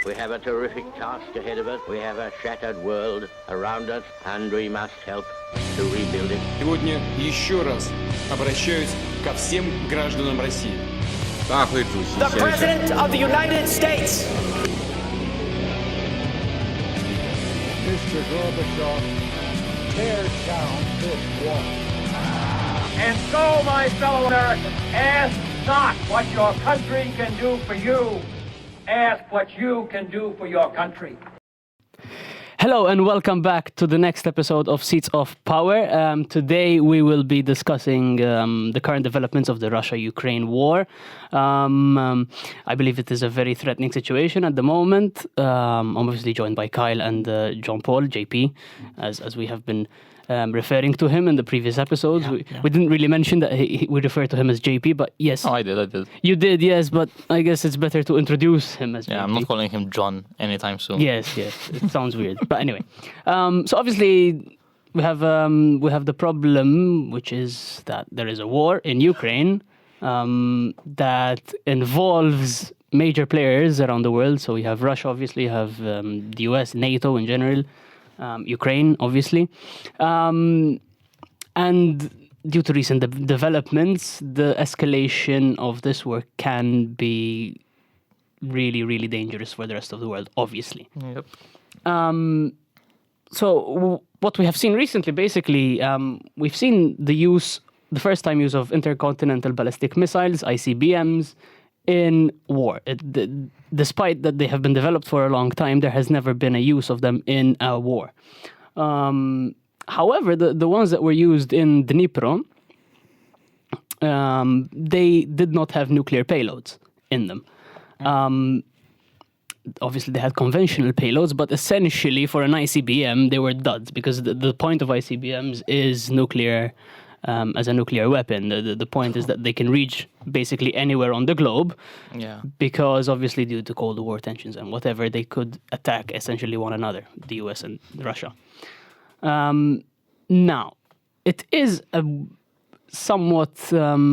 We have a terrific task ahead of us. We have a shattered world around us, and we must help to rebuild it. Сегодня еще раз обращаюсь ко всем гражданам России. The President of the United States. Mr. Gorbachev, tear down this wall. And so, my fellow Americans, ask not what your country can do for you. Ask what you can do for your country. Hello and welcome back to the next episode of Seats of Power. Today we will be discussing the current developments of the Russia-Ukraine war. I believe it is a very threatening situation at the moment. I'm obviously joined by Kyle and Jean-Paul, JP, as we have been referring to him in the previous episodes. We didn't really mention that we refer to him as JP, but yes. Oh, I did. You did, yes, but I guess it's better to introduce him as JP. Yeah, I'm not calling him John anytime soon. Yes, it sounds weird. But anyway, so obviously we have the problem, which is that there is a war in Ukraine that involves major players around the world. So we have Russia, obviously, you have the US, NATO in general, Ukraine, obviously. And due to recent developments, the escalation of this war can be really, really dangerous for the rest of the world, obviously. Yep. So what we have seen recently, basically, we've seen the first time use of intercontinental ballistic missiles, ICBMs, in war. Despite that they have been developed for a long time, there has never been a use of them in a war. However, the ones that were used in Dnipro, they did not have nuclear payloads in them. Obviously, they had conventional payloads, but essentially for an ICBM, they were duds, because the point of ICBMs is nuclear. As a nuclear weapon. The point is that they can reach basically anywhere on the globe, because obviously due to Cold War tensions and whatever, they could attack essentially one another, the US and Russia. Now, it is a somewhat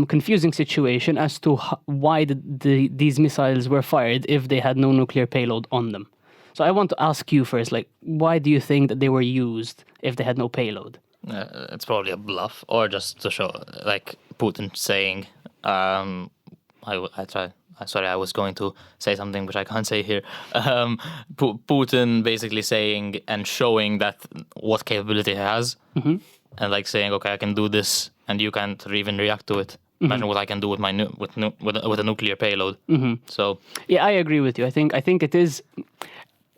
confusing situation as to why these missiles were fired if they had no nuclear payload on them. So I want to ask you first, why do you think that they were used if they had no payload? It's probably a bluff, or just to show, like Putin saying, I was going to say something which I can't say here. Putin basically saying and showing that what capability he has, and like saying, okay, I can do this, and you can't even react to it. Imagine what I can do with my with a nuclear payload. So yeah, I agree with you. I think it is.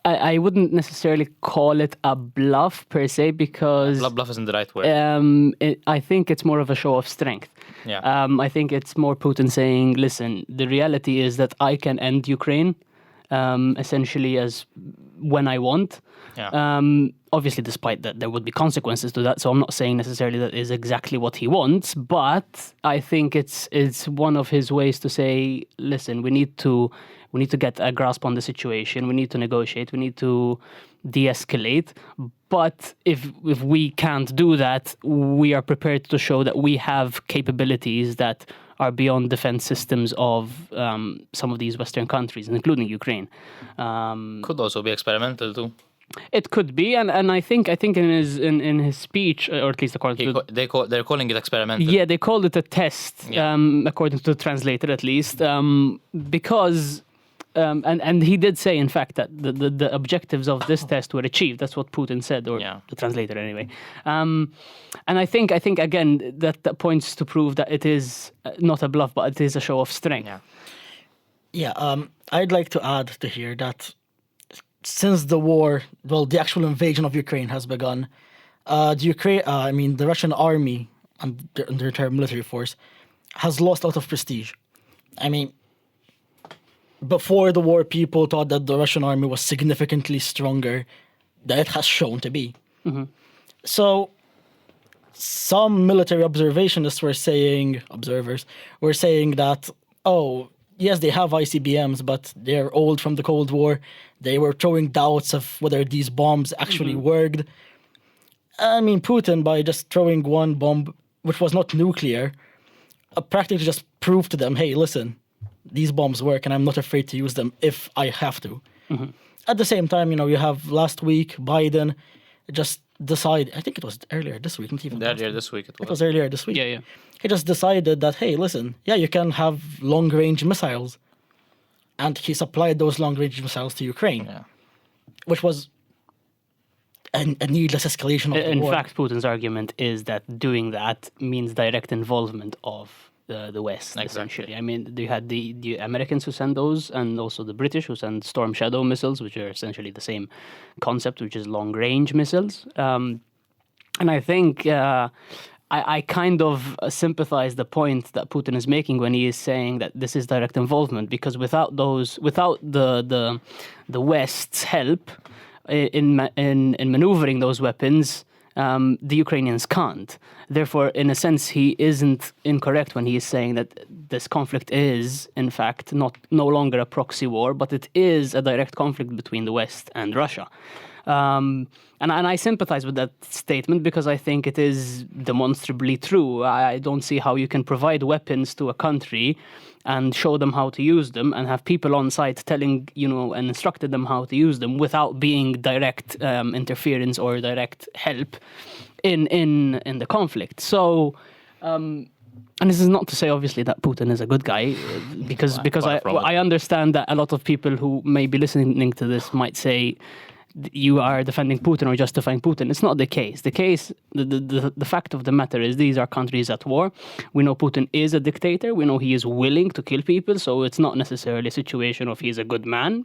I wouldn't necessarily call it a bluff per se, because bluff isn't the right word. I think it's more of a show of strength. Yeah. I think it's more Putin saying, listen, the reality is that I can end Ukraine essentially as when I want. Yeah. Obviously, despite that, there would be consequences to that. So I'm not saying necessarily that is exactly what he wants, but I think it's one of his ways to say, listen, we need to get a grasp on the situation. We need to negotiate. We need to de-escalate. But if we can't do that, we are prepared to show that we have capabilities that are beyond defense systems of some of these Western countries, including Ukraine. Could also be experimental too. It could be, and I think in his speech, or at least according to they're calling it experimental. Yeah, they called it a test, according to the translator at least, because. And he did say, in fact, that the objectives of this test were achieved. That's what Putin said, or the translator anyway. And I think again that points to prove that it is not a bluff, but it is a show of strength. I'd like to add to here that since the war, the actual invasion of Ukraine has begun, the Russian army and their entire military force has lost a lot of prestige. I mean, before the war, people thought that the Russian army was significantly stronger than it has shown to be. So some military observationists were saying that, yes, they have ICBMs, but they're old from the Cold War. They were throwing doubts of whether these bombs actually worked. I mean, Putin, by just throwing one bomb, which was not nuclear, practically just proved to them, hey, listen, these bombs work and I'm not afraid to use them if I have to. at the same time, you have last week Biden just decided. I think it was earlier this week, not even last Earlier week. this week It was earlier this week. Yeah. He just decided that, hey, listen, yeah, you can have long-range missiles, and he supplied those long-range missiles to Ukraine, Yeah. which was a needless escalation of the In war. fact, Putin's argument is that doing that means direct involvement of the West, Exactly. essentially. I mean, you had the Americans who send those, and also the British who send Storm Shadow missiles, which are essentially the same concept, which is long-range missiles. And I think I kind of sympathize the point that Putin is making when he is saying that this is direct involvement, because without the West's help in maneuvering those weapons, the Ukrainians can't. Therefore, in a sense, he isn't incorrect when he is saying that this conflict is, in fact, no longer a proxy war, but it is a direct conflict between the West and Russia. And I sympathize with that statement because I think it is demonstrably true. I don't see how you can provide weapons to a country and show them how to use them and have people on site telling, and instructed them how to use them without being direct interference or direct help in the conflict. So, and this is not to say, obviously, that Putin is a good guy, because I understand that a lot of people who may be listening to this might say you are defending Putin or justifying Putin. It's not the case. The fact of the matter is these are countries at war. We know Putin is a dictator. We know he is willing to kill people. So it's not necessarily a situation of he's a good man.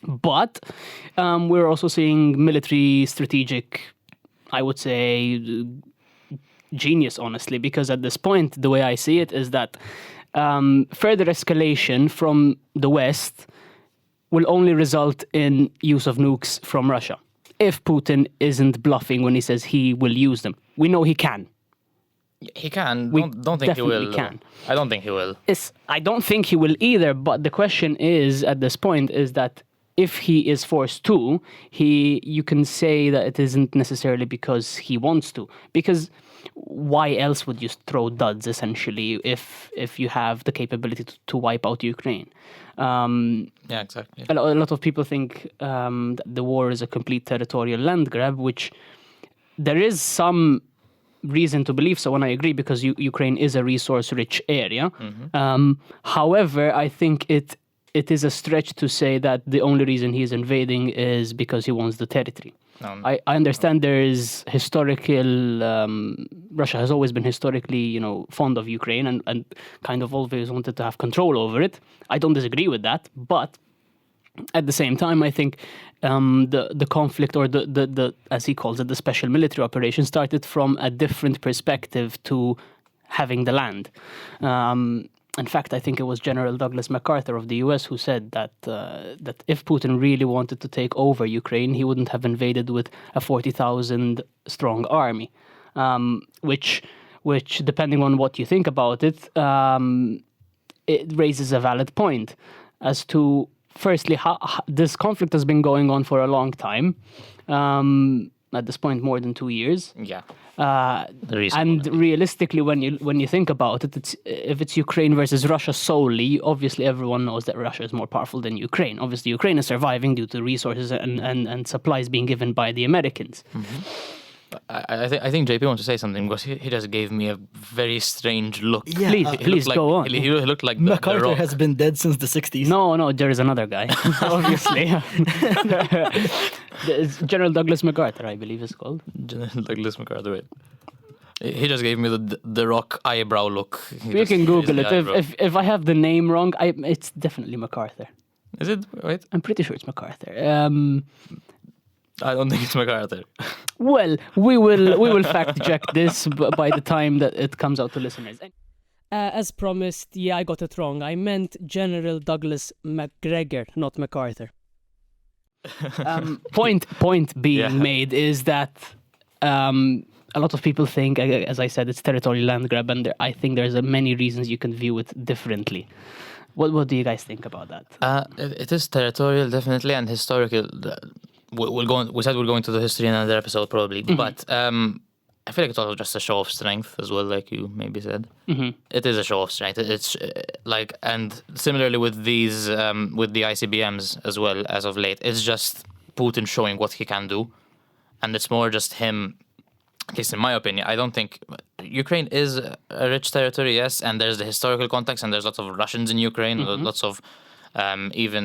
But we're also seeing military strategic, I would say, genius, honestly, because at this point, the way I see it is that further escalation from the West will only result in use of nukes from Russia. If Putin isn't bluffing when he says he will use them. We know he can. He can. We Don't think he will. definitely can. I don't think he will. I don't think he will either, but the question is, at this point, is that if he is forced to, you can say that it isn't necessarily because he wants to. Because why else would you throw duds, essentially, if you have the capability to wipe out Ukraine? Yeah, exactly. A lot of people think that the war is a complete territorial land grab, which there is some reason to believe so, and I agree, because Ukraine is a resource-rich area. However, I think it is a stretch to say that the only reason he is invading is because he wants the territory. I understand there is Russia has always been historically, fond of Ukraine and kind of always wanted to have control over it. I don't disagree with that, but at the same time, I think the conflict, or the as he calls it, the special military operation, started from a different perspective to having the land. In fact, I think it was General Douglas MacArthur of the US who said that if Putin really wanted to take over Ukraine, he wouldn't have invaded with a 40,000 strong army, which depending on what you think about it, it raises a valid point as to, firstly, how this conflict has been going on for a long time. At this point, more than 2 years. Yeah. And realistically, when you think about it, if it's Ukraine versus Russia solely, obviously everyone knows that Russia is more powerful than Ukraine. Obviously, Ukraine is surviving due to resources and supplies being given by the Americans. I think JP wants to say something because he just gave me a very strange look. Yeah, Please go on. He looked like MacArthur the Rock. has been dead since the 60s. No, there is another guy, obviously. It's General Douglas MacArthur, I believe it's called. General Douglas MacArthur. Wait. He just gave me the Rock eyebrow look. You can Google it. If I have the name wrong, it's definitely MacArthur. Is it? Wait. I'm pretty sure it's MacArthur. I don't think it's MacArthur. Well, we will fact check this by the time that it comes out to listeners. As promised, yeah, I got it wrong. I meant General Douglas MacGregor, not MacArthur. Point being made is that a lot of people think, as I said, it's territorial land grab, and I think there's many reasons you can view it differently. What do you guys think about that? It is territorial, definitely, and historical. We said we'll go into the history in another episode, probably. But I feel like it's also just a show of strength as well, like you maybe said. Mm-hmm. It is a show of strength. It's like, and similarly with these, with the ICBMs as well as of late, it's just Putin showing what he can do, and it's more just him. At least in my opinion, I don't think Ukraine is a rich territory, yes, and there's the historical context, and there's lots of Russians in Ukraine, lots of even,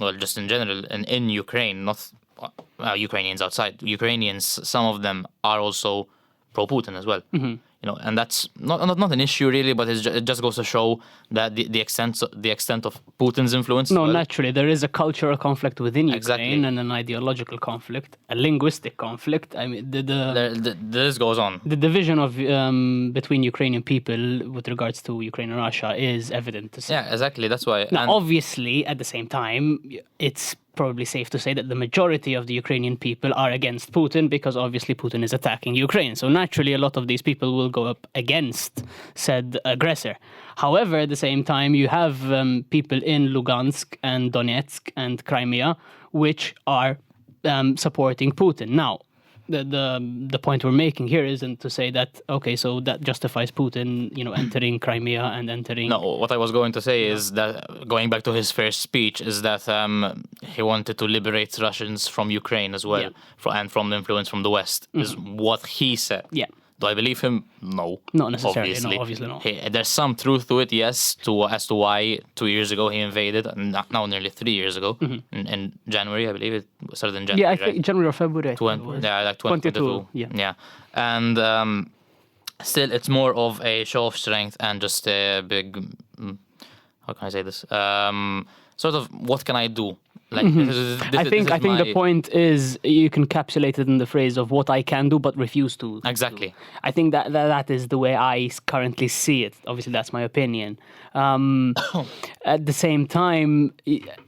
well, just in general, in Ukraine, not Ukrainians outside. Ukrainians, some of them are also pro-Putin as well. You know, and that's not an issue really, but it just goes to show that the extent of Putin's influence. No, naturally, there is a cultural conflict within Ukraine Exactly. and an ideological conflict, a linguistic conflict. I mean, This goes on. the division of between Ukrainian people with regards to Ukraine and Russia is evident to see. Yeah, exactly. That's why. Now, and- obviously, at the same time, it's probably safe to say that the majority of the Ukrainian people are against Putin because obviously Putin is attacking Ukraine. So naturally, a lot of these people will go up against said aggressor. However, at the same time, you have people in Lugansk and Donetsk and Crimea which are supporting Putin. Now, the point we're making here isn't to say that, okay, so that justifies Putin, you know, entering Crimea and entering... No, what I was going to say is that, going back to his first speech, is that he wanted to liberate Russians from Ukraine as well, and from the influence from the West, is what he said. Yeah. Do I believe him? No. Not necessarily, no, obviously not. There's some truth to it, yes, as to why 2 years ago he invaded, and now nearly 3 years ago, in January, I believe it started in January, Yeah, I think January or February. I think it was. Yeah, like 2022. Yeah. And still, it's more of a show of strength and just a big, how can I say this? Sort of, what can I do? Like, I think the point is you can encapsulate it in the phrase of what I can do but refuse to. Exactly. Do. I think that is the way I currently see it. Obviously, that's my opinion. At the same time,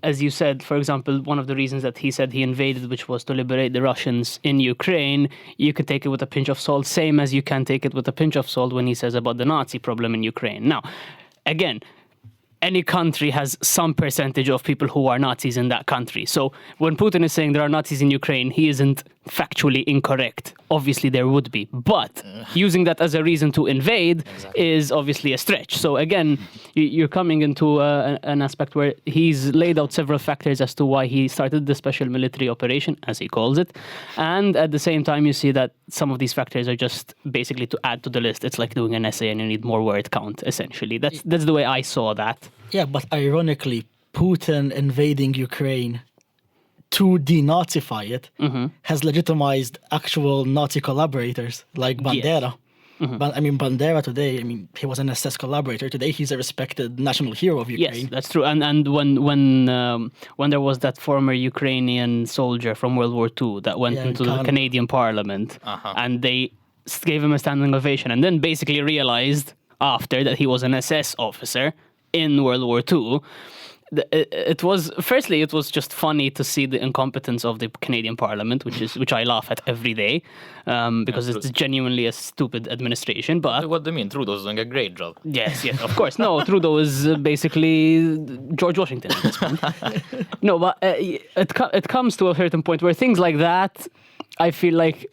as you said, for example, one of the reasons that he said he invaded, which was to liberate the Russians in Ukraine, you could take it with a pinch of salt, same as you can take it with a pinch of salt when he says about the Nazi problem in Ukraine. Now, again, any country has some percentage of people who are Nazis in that country. So when Putin is saying there are Nazis in Ukraine, he isn't factually incorrect. Obviously, there would be. But using that as a reason to invade is obviously a stretch. So again, you're coming into an aspect where he's laid out several factors as to why he started the special military operation, as he calls it. And at the same time, you see that some of these factors are just basically to add to the list. It's like doing an essay and you need more word count, essentially. That's the way I saw that. Yeah, but ironically, Putin invading Ukraine to denazify it has legitimized actual Nazi collaborators like Bandera. But I mean, Bandera today, he was an SS collaborator. Today, he's a respected national hero of Ukraine. Yes, that's true. And when there was that former Ukrainian soldier from World War II that went into the Canadian Parliament, and they gave him a standing ovation, and then basically realized after that he was an SS officer in World War II. It was just funny to see the incompetence of the Canadian Parliament, which I laugh at every day, because it's genuinely a stupid administration. But what do you mean? Trudeau's doing a great job. Yes, of course. No, Trudeau is basically George Washington at this point. No, but it comes to a certain point where things like that, I feel like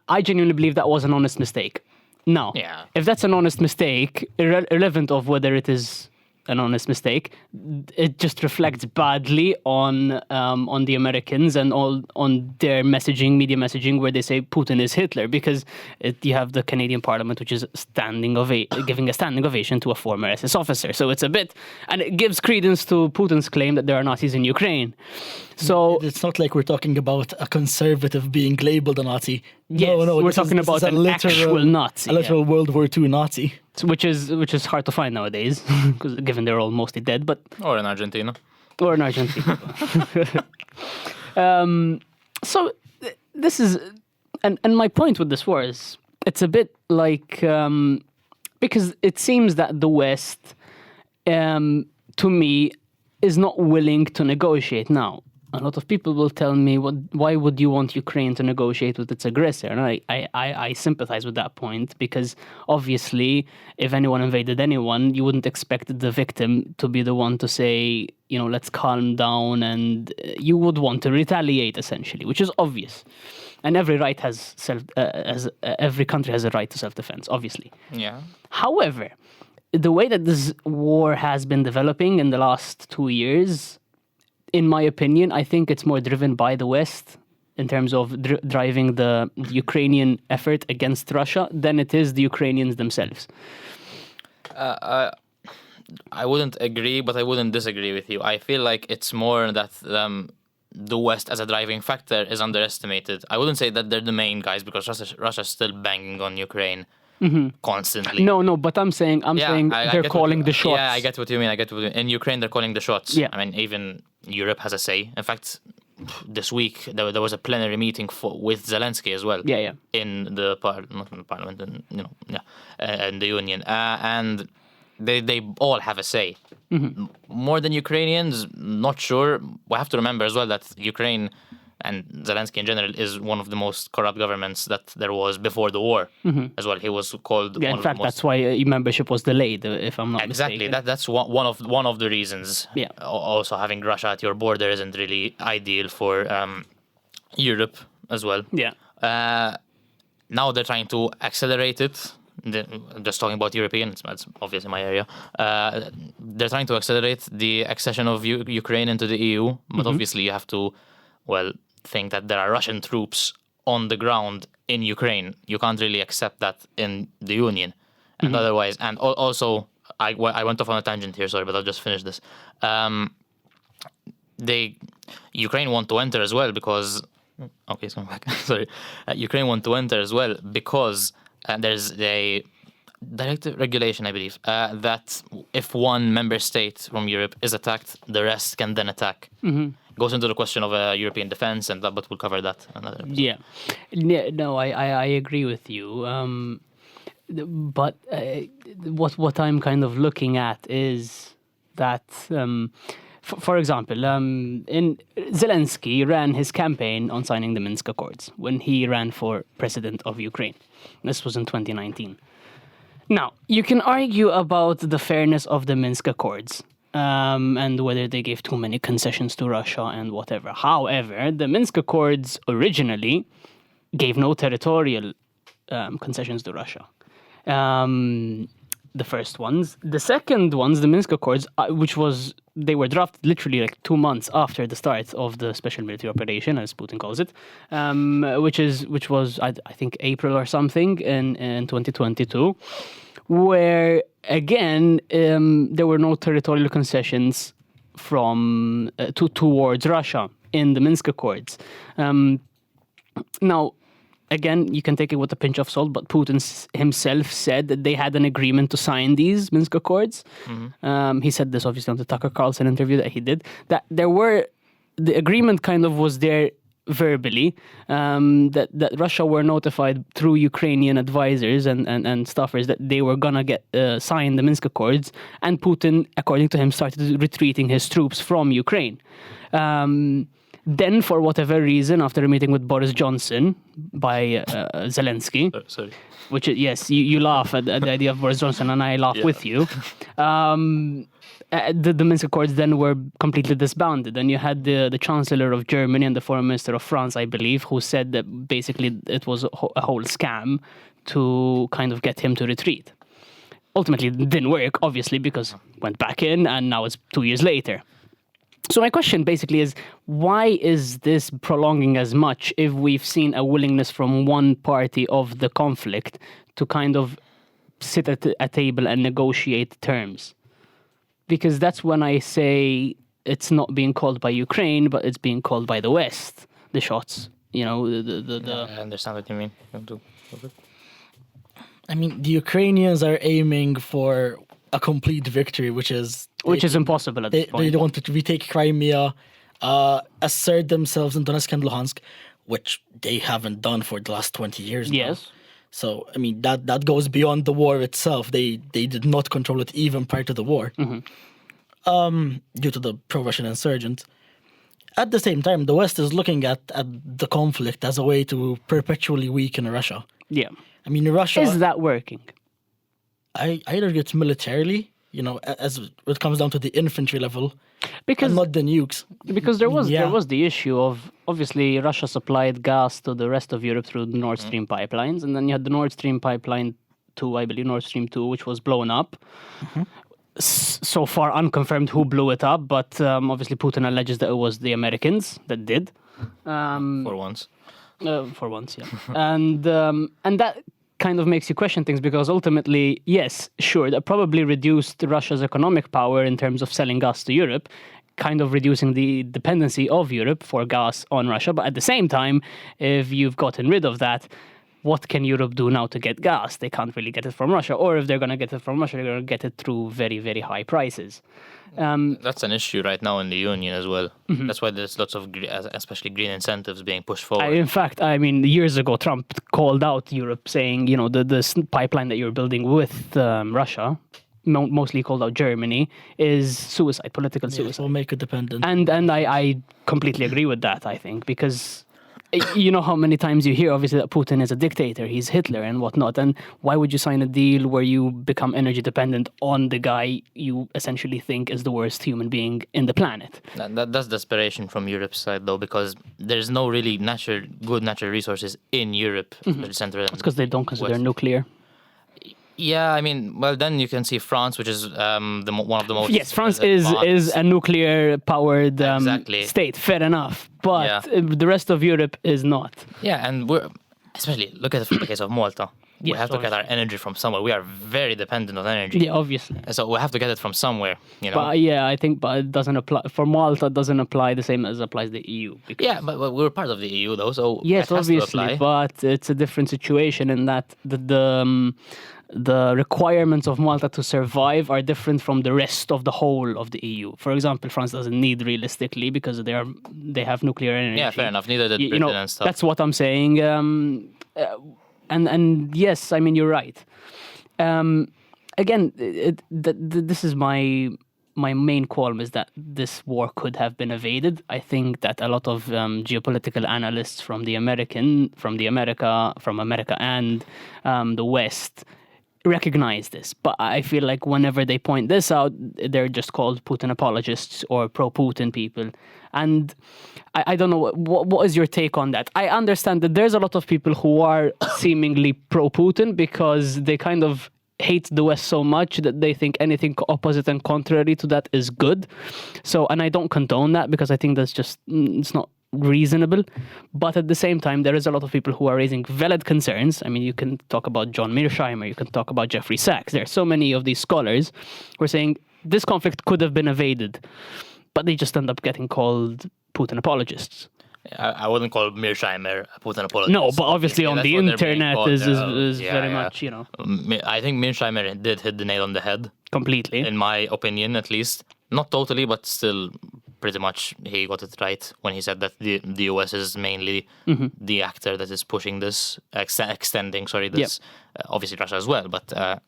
I genuinely believe that was an honest mistake. Now, if that's an honest mistake, irrelevant of whether it is an honest mistake, it just reflects badly on the Americans and on their messaging, media messaging, where they say Putin is Hitler, because you have the Canadian Parliament, which is giving a standing ovation to a former SS officer. So it's a bit, and it gives credence to Putin's claim that there are Nazis in Ukraine. So it's not like we're talking about a conservative being labeled a Nazi. Yes, no, we're talking about an actual Nazi, a literal World War II Nazi. Which is hard to find nowadays, because given they're all mostly dead. But or in Argentina. So this is, and my point with this war is, it's a bit like, because it seems that the West, to me, is not willing to negotiate now. a lot of people will tell me, why would you want Ukraine to negotiate with its aggressor? And I sympathize with that point, because obviously, if anyone invaded anyone, you wouldn't expect the victim to be the one to say, let's calm down, and you would want to retaliate, essentially, which is obvious. And every country has a right to self-defense, obviously. Yeah. However, the way that this war has been developing in the last 2 years, in my opinion, I think it's more driven by the West in terms of driving the Ukrainian effort against Russia than it is the Ukrainians themselves. I wouldn't agree, but I wouldn't disagree with you. I feel like it's more that the West as a driving factor is underestimated. I wouldn't say that they're the main guys, because Russia's still banging on Ukraine constantly. No, but I'm saying they're calling the shots. Yeah, I get what you mean. In Ukraine, they're calling the shots. Yeah. I mean, even Europe has a say. In fact, this week there was a plenary meeting with Zelensky as well. Yeah. In the not in the parliament, in the union, and they all have a say. More than Ukrainians, not sure. We have to remember as well that Ukraine and Zelensky in general is one of the most corrupt governments that there was before the war as well. He was called. Yeah, in fact, that's why membership was delayed, if I'm not exactly. mistaken. That's one of the reasons. Yeah. Also, having Russia at your border isn't really ideal for Europe as well. Yeah. Now they're trying to accelerate it. Just talking about European, it's obviously my area. They're trying to accelerate the accession of Ukraine into the EU, but obviously you have to, think that there are Russian troops on the ground in Ukraine. You can't really accept that in the Union, and otherwise. And also, I went off on a tangent here. Sorry, but I'll just finish this. Ukraine want to enter as well because. Okay, it's coming back. Sorry, Ukraine want to enter as well because. There's a directive regulation, I believe, that if one member state from Europe is attacked, the rest can then attack. Goes into the question of European defense, but we'll cover that another episode. Yeah. No, I agree with you. But what I'm kind of looking at is that, for example, Zelensky ran his campaign on signing the Minsk Accords when he ran for president of Ukraine. This was in 2019. Now, you can argue about the fairness of the Minsk Accords and whether they gave too many concessions to Russia and whatever. However, the Minsk Accords originally gave no territorial concessions to Russia. The first ones. The second ones, the Minsk Accords, they were drafted literally like 2 months after the start of the special military operation, as Putin calls it, which was I think April or something in 2022, where again there were no territorial concessions from towards Russia in the Minsk Accords. Now. Again, you can take it with a pinch of salt, but Putin himself said that they had an agreement to sign these Minsk Accords. He said this obviously on the Tucker Carlson interview that he did, that the agreement kind of was there verbally, that Russia were notified through Ukrainian advisors and staffers that they were gonna get sign the Minsk Accords, and Putin, according to him, started retreating his troops from Ukraine. Then, for whatever reason, after a meeting with Boris Johnson by Zelensky, which yes, you laugh at the idea of Boris Johnson, and I laugh with you. The Minsk Accords then were completely disbanded, and you had the Chancellor of Germany and the Foreign Minister of France, I believe, who said that basically it was a whole scam to kind of get him to retreat. Ultimately, it didn't work, obviously, because went back in, and now it's 2 years later. So my question basically is, why is this prolonging as much if we've seen a willingness from one party of the conflict to kind of sit at a table and negotiate terms? Because that's when I say it's not being called by Ukraine, but it's being called by the West, the shots. I understand what you mean. I mean, the Ukrainians are aiming for a complete victory, which is impossible at this point. They want to retake Crimea, assert themselves in Donetsk and Luhansk, which they haven't done for the last 20 years now. Yes. So, I mean, that goes beyond the war itself. They did not control it even prior to the war, due to the pro-Russian insurgents. At the same time, the West is looking at the conflict as a way to perpetually weaken Russia. Yeah. I mean, Russia... Is that working? I argue it's militarily, as it comes down to the infantry level, Because and not the nukes. Because there was Yeah. the issue of, obviously, Russia supplied gas to the rest of Europe through the Nord Stream pipelines, and then you had the Nord Stream pipeline 2, I believe, Nord Stream 2, which was blown up. So far unconfirmed who blew it up, but obviously Putin alleges that it was the Americans that did. For once. For once, yeah. And that kind of makes you question things, because ultimately, yes, sure, that probably reduced Russia's economic power in terms of selling gas to Europe, kind of reducing the dependency of Europe for gas on Russia. But at the same time, if you've gotten rid of that, what can Europe do now to get gas? They can't really get it from Russia. Or if they're going to get it from Russia, they're going to get it through very, very high prices. That's an issue right now in the Union as well. That's why there's lots of, especially green incentives being pushed forward. In fact, I mean, years ago, Trump called out Europe saying, the pipeline that you're building with Russia, mostly called out Germany, is suicide, political Yes, suicide. will make it dependent. And I completely agree with that, I think, because you know how many times you hear, obviously, that Putin is a dictator, he's Hitler and whatnot, and why would you sign a deal where you become energy dependent on the guy you essentially think is the worst human being in the planet? That's desperation from Europe's side, though, because there's no really good natural resources in Europe. Central. It's because they don't consider nuclear. Yeah, I mean, well, then you can see France, which is one of the most... Yes, France is a nuclear-powered Exactly. state, fair enough, but Yeah. the rest of Europe is not. Yeah, and especially, look at the case of Malta. We Yes, have to get our energy from somewhere. We are very dependent on energy. Yeah, obviously. So we have to get it from somewhere, But yeah, I think it doesn't apply for Malta. It doesn't apply the same as applies the EU. Because, Yeah, but we're part of the EU, though, so yes, it has to obviously, apply. but it's a different situation in that the requirements of Malta to survive are different from the rest of the whole of the EU. For example, France doesn't need realistically because they have nuclear energy. Yeah, fair enough. Neither did You Britain know, and stuff. that's what I'm saying. And yes, I mean, you're right. Again, this is my main qualm, is that this war could have been evaded. I think that a lot of geopolitical analysts from America and the West recognize this, but I feel like whenever they point this out, they're just called Putin apologists or pro-Putin people. And I don't know, what is your take on that? I understand that there's a lot of people who are seemingly pro-Putin because they kind of hate the West so much that they think anything opposite and contrary to that is good. So, and I don't condone that because I think that's just, it's not reasonable. But at the same time, there is a lot of people who are raising valid concerns. I mean, you can talk about John Mearsheimer, you can talk about Jeffrey Sachs. There are so many of these scholars who are saying this conflict could have been evaded, but they just end up getting called Putin apologists. I wouldn't call Mearsheimer a Putin apologist. No, but obviously on That's the what they're being internet called. is Yeah, very yeah. much, I think Mearsheimer did hit the nail on the head, completely. in my opinion, at least. Not totally, but still pretty much he got it right when he said that the US is mainly the actor that is pushing this, extending this. Obviously Russia as well, but the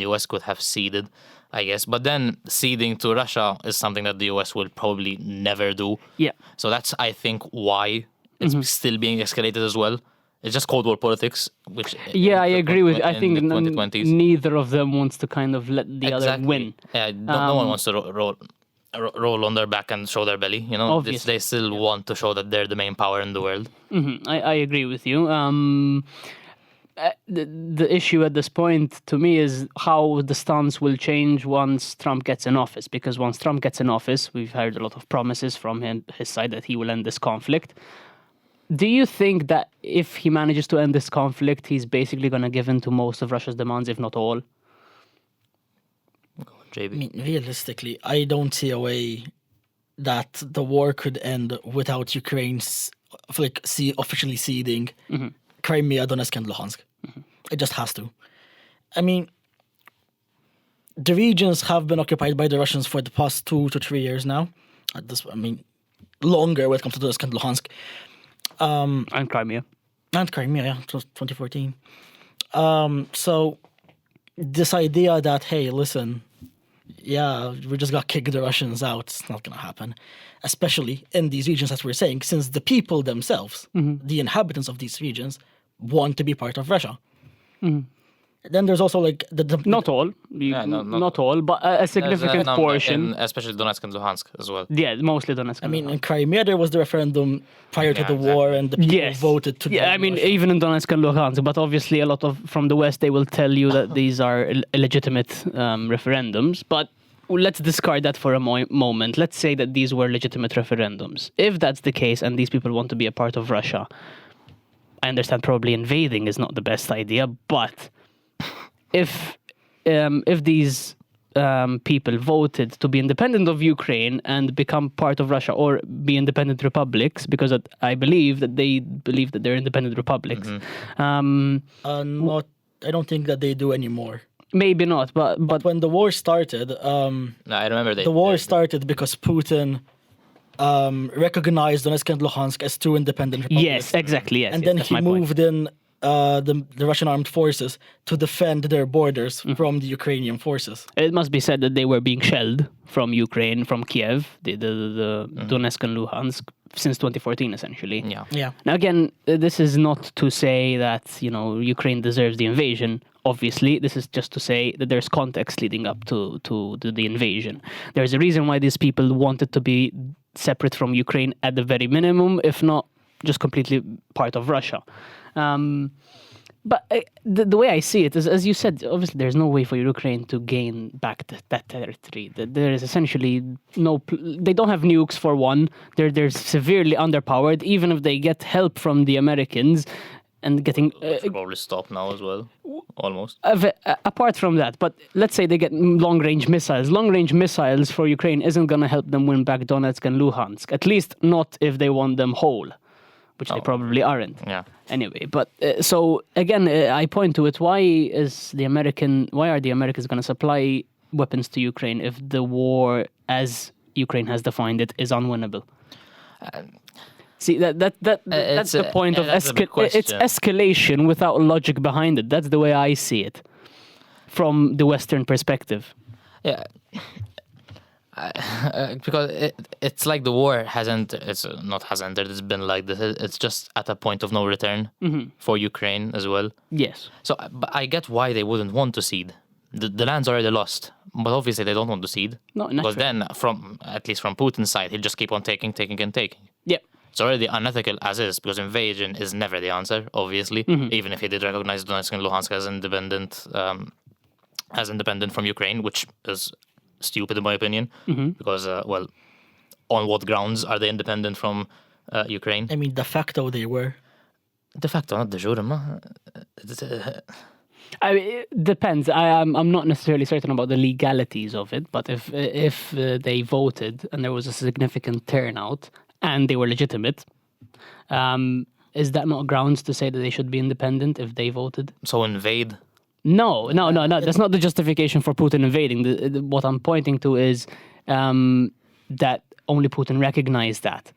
US could have ceded, I guess. But then ceding to Russia is something that the US will probably never do. Yeah. So that's, I think, why it's still being escalated as well. It's just Cold War politics, which... Yeah, I agree with you. I in think the 2020s. neither of them wants to kind of let the other win. Yeah, no one wants to roll on their back and show their belly. Obviously. They still want to show that they're the main power in the world. I agree with you. The issue at this point to me is how the stance will change once Trump gets in office. Because once Trump gets in office, we've heard a lot of promises from his side that he will end this conflict. Do you think that if he manages to end this conflict, he's basically going to give in to most of Russia's demands, if not all? JB. I mean, realistically, I don't see a way that the war could end without Ukraine's officially ceding Crimea, Donetsk, and Luhansk. It just has to. I mean, the regions have been occupied by the Russians for the past 2 to 3 years now. Longer when it comes to Donetsk and Luhansk. And Crimea. And Crimea, yeah, it was 2014. So this idea that, hey, listen, yeah, we just got to kick the Russians out. It's not going to happen. Especially in these regions, as we're saying, since the people themselves, the inhabitants of these regions, want to be part of Russia. Then there's also like Not all, not all, but a significant portion. Especially Donetsk and Luhansk as well. Yeah, mostly Donetsk. I mean, in Crimea there was the referendum prior to the war, and the people voted to. Yeah, I mean, Russia. even in Donetsk and Luhansk, but obviously a lot of from the West they will tell you that these are illegitimate referendums. But let's discard that for a moment. Let's say that these were legitimate referendums. If that's the case, and these people want to be a part of Russia, I understand probably invading is not the best idea, but if these people voted to be independent of Ukraine and become part of Russia or be independent republics, because I believe that they believe that they're independent republics. Not, I don't think that they do anymore. Maybe not, but when the war started, I remember the war started because Putin recognized Donetsk and Luhansk as two independent republics. Yes, exactly. Yes, and then that's he my point. moved in the Russian armed forces to defend their borders from the Ukrainian forces. It must be said that they were being shelled from Ukraine, from Kiev, the Donetsk and Luhansk, since 2014, essentially. Yeah. Now, again, this is not to say that, Ukraine deserves the invasion. Obviously, this is just to say that there's context leading up to the invasion. There's a reason why these people wanted to be separate from Ukraine at the very minimum, if not just completely part of Russia. But the way I see it is, as you said, obviously there's no way for Ukraine to gain back that territory. There is essentially they don't have nukes for one. They're severely underpowered. Even if they get help from the Americans and getting... should probably stop now as well, almost. Apart from that, but let's say they get long-range missiles. Long-range missiles for Ukraine isn't going to help them win back Donetsk and Luhansk. At least not if they want them whole, which they probably aren't. Yeah. Anyway, but so again, I point to it. Why are the Americans going to supply weapons to Ukraine if the war, as Ukraine has defined it, is unwinnable? See, that's the point of it's escalation without logic behind it. That's the way I see it from the Western perspective. Yeah. Because it's like the war it's been like this. It's just at a point of no return for Ukraine as well. Yes. So but I get why they wouldn't want to cede. The land's already lost, but obviously they don't want to cede. No, because then, at least from Putin's side, he'll just keep on taking. Yeah. It's already unethical as is, because invasion is never the answer, obviously, even if he did recognize Donetsk and Luhansk as independent from Ukraine, which is stupid in my opinion, because, on what grounds are they independent from Ukraine? I mean, de facto they were. De facto, not de jure. I mean, it depends. I'm not necessarily certain about the legalities of it, but if they voted and there was a significant turnout and they were legitimate, is that not grounds to say that they should be independent if they voted? So invade? No. That's not the justification for Putin invading. What I'm pointing to is that only Putin recognized that.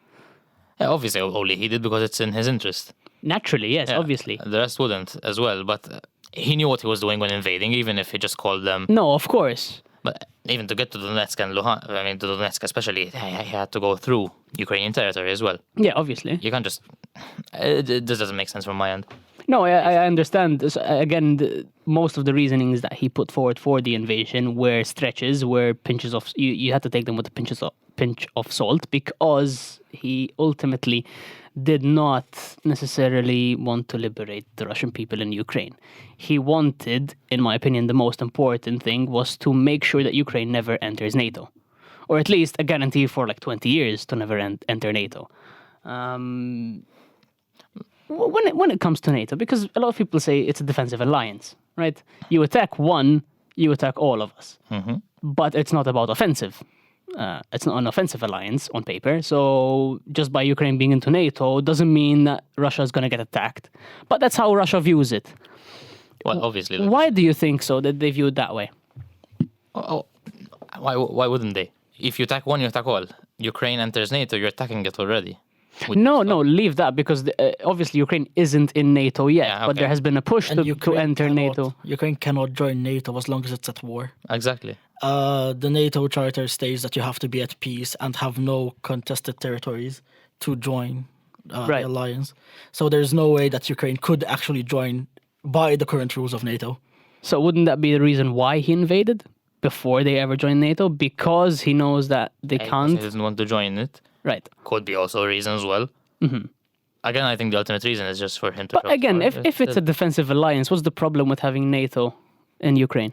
Yeah, obviously, only he did because it's in his interest. Naturally, yes, Yeah, obviously. The rest wouldn't as well, but he knew what he was doing when invading, even if he just called them. No, of course. But even to get to Donetsk and Luhansk, to Donetsk especially, he had to go through Ukrainian territory as well. Yeah, obviously. You can't just... It just doesn't make sense from my end. No, I understand. Again, most of the reasonings that he put forward for the invasion were stretches, were pinches of... You had to take them with a pinch of salt, because he ultimately did not necessarily want to liberate the Russian people in Ukraine. He wanted, in my opinion, the most important thing was to make sure that Ukraine never enters NATO. Or at least a guarantee for like 20 years to never enter NATO. When it comes to NATO, because a lot of people say it's a defensive alliance, right? You attack one, you attack all of us. But it's not about offensive. It's not an offensive alliance on paper, so just by Ukraine being into NATO doesn't mean that Russia is going to get attacked. But that's how Russia views it. Well, obviously. Why do you think so, that they view it that way? Why wouldn't they? If you attack one, you attack all. Ukraine enters NATO, you're attacking it already. No, leave that, because obviously Ukraine isn't in NATO yet, Yeah, but okay. there has been a push to enter NATO. Ukraine cannot join NATO as long as it's at war. Exactly. The NATO charter states that you have to be at peace and have no contested territories to join Right. the alliance. So there's no way that Ukraine could actually join by the current rules of NATO. So wouldn't that be the reason why he invaded before they ever joined NATO? Because he knows that they He can't. doesn't want to join it. Right. Could be also a reason as well. Again, I think the ultimate reason is just for him to. But again, if it's a defensive alliance, what's the problem with having NATO in Ukraine?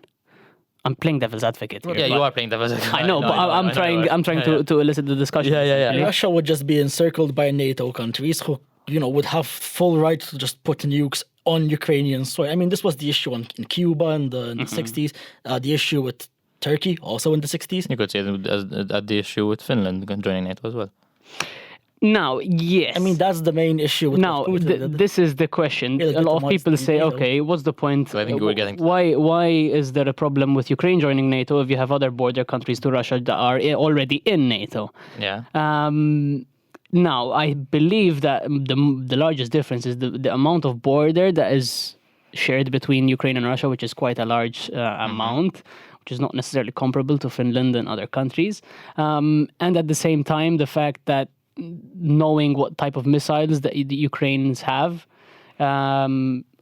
I'm playing devil's advocate here. yeah, but you are playing devil's advocate. I know, but I'm trying. I'm trying to elicit the discussion. Yeah. Russia would just be encircled by NATO countries who, would have full right to just put nukes on Ukrainian soil. I mean, this was the issue in Cuba in the 60s, the issue with Turkey also in the 60s. You could say that the issue with Finland joining NATO as well. Now, yes. I mean, that's the main issue with Now, what Putin did. this is the question. Yeah, A lot of people legitimize say, NATO. okay, what's the point? So I think we're getting to why is there a problem with Ukraine joining NATO if you have other border countries to Russia that are already in NATO? Yeah. Now, I believe that the largest difference is the amount of border that is shared between Ukraine and Russia, which is quite a large amount, which is not necessarily comparable to Finland and other countries. And at the same time, the fact that knowing what type of missiles that the Ukrainians have,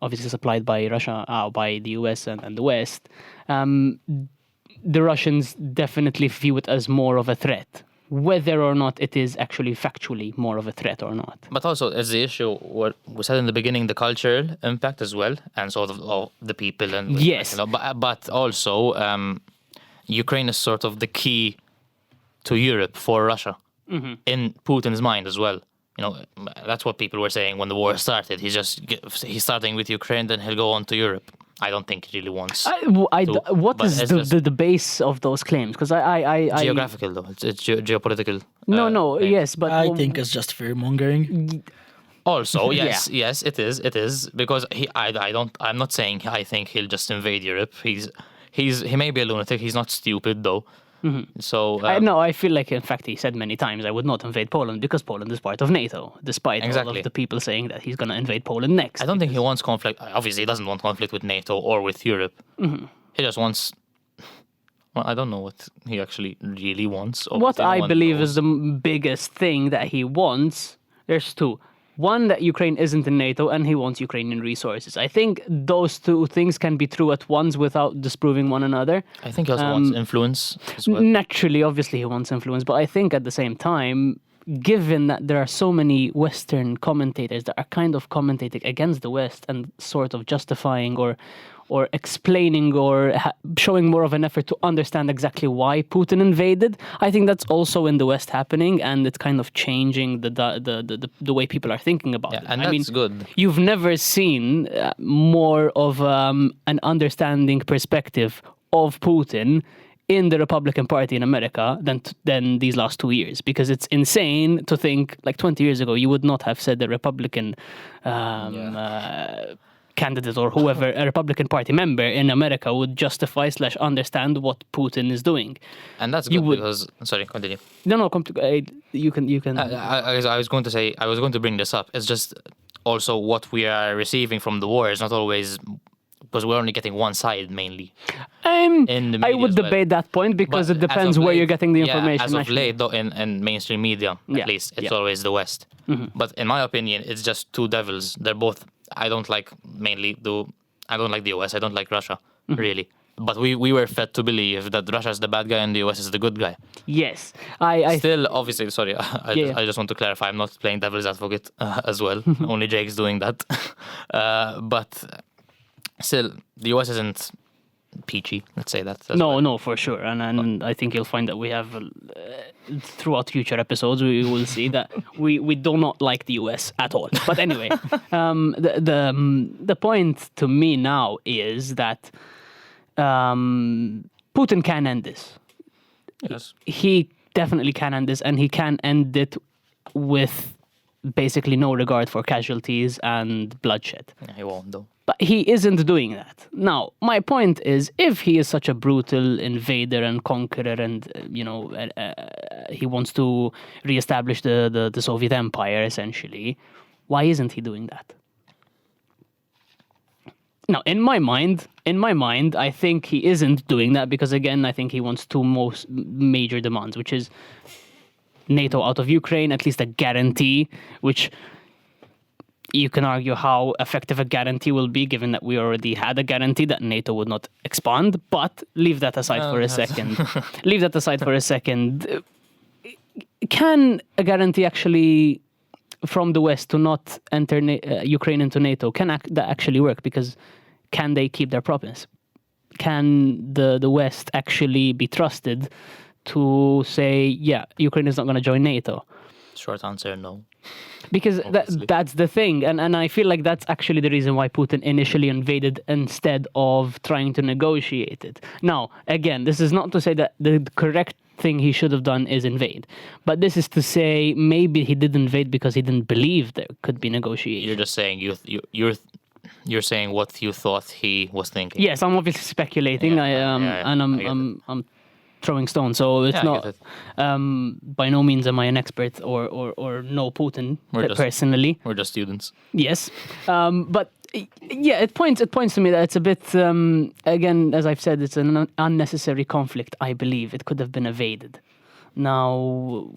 obviously supplied by Russia, by the US and the West, the Russians definitely view it as more of a threat, whether or not it is actually factually more of a threat or not. But also, as the issue, what we said in the beginning, the cultural impact as well, and sort of the people. And Yes. But also, Ukraine is sort of the key to Europe for Russia, in Putin's mind as well. That's what people were saying when the war started. He's starting with Ukraine, then he'll go on to Europe. I don't think he really wants. What but is it's just the base of those claims? Because I geographical though. It's geopolitical. No, claim. yes, but I think it's just fear mongering. Also, Yeah. yes, it is because I'm not saying I think he'll just invade Europe. He may be a lunatic. He's not stupid though. So I feel like, in fact, he said many times, I would not invade Poland because Poland is part of NATO, despite all Exactly. of the people saying that he's going to invade Poland next. I don't think he wants conflict. Obviously, he doesn't want conflict with NATO or with Europe. He just wants. Well, I don't know what he actually really wants. What Obviously, no I one believe knows. is the biggest thing that he wants, there's two. One, that Ukraine isn't in NATO, and he wants Ukrainian resources. I think those two things can be true at once without disproving one another. I think he also wants influence as well. Naturally, obviously, he wants influence, but I think at the same time, given that there are so many Western commentators that are kind of commentating against the West and sort of justifying or explaining or showing more of an effort to understand exactly why Putin invaded, I think that's also in the West happening, and it's kind of changing the way people are thinking about it. and I mean, that's good. You've never seen more of an understanding perspective of Putin in the Republican Party in America than these last 2 years, because it's insane to think like 20 years ago you would not have said the Republican candidate or whoever, a Republican Party member in America would justify / understand what Putin is doing. And that's you good would- because sorry, continue. No, you can. I was going to say I was going to bring this up. It's just also what we are receiving from the war is not always because we're only getting one side mainly. In the I media would as well. debate that point because But it depends as of where late- you're getting the yeah, information. as of actually. late, though, in mainstream media, Yeah, at least, it's yeah. always the West. But in my opinion, it's just two devils. They're both. I don't like I don't like the US. I don't like Russia, really. But we were fed to believe that Russia is the bad guy and the US is the good guy. Yes, I Still, obviously, sorry, Yeah. I just want to clarify. I'm not playing devil's advocate as well. Only Jake's doing that. But still, the US isn't peachy. Let's say that. as well. No, for sure, and I think you'll find that we have throughout future episodes we will see that we do not like the US at all. But anyway, the point to me now is that Putin can end this. Yes. He definitely can end this, and he can end it with basically no regard for casualties and bloodshed. Yeah, he won't though. But he isn't doing that. Now, my point is, if he is such a brutal invader and conqueror and, he wants to reestablish the Soviet Empire, essentially, why isn't he doing that? Now, in my mind, I think he isn't doing that because, again, I think he wants two most major demands, which is NATO out of Ukraine, at least a guarantee, which you can argue how effective a guarantee will be, given that we already had a guarantee that NATO would not expand. But leave that aside for a second. Leave that aside for a second. Can a guarantee actually from the West to not enter Ukraine into NATO, can that actually work? Because can they keep their promise? Can the West actually be trusted to say, yeah, Ukraine is not going to join NATO? Short answer, no. Because that's the thing. And I feel like that's actually the reason why Putin initially invaded instead of trying to negotiate it. Now, again, this is not to say that the correct thing he should have done is invade. But this is to say maybe he did invade because he didn't believe there could be negotiation. You're just saying you're saying what you thought he was thinking. Yes, I'm obviously speculating. And I'm throwing stones. So it's not by no means am I an expert or know Putin personally. We're just students. Yes. But yeah, it points to me that it's a bit again, as I've said, it's an unnecessary conflict. I believe it could have been evaded. Now,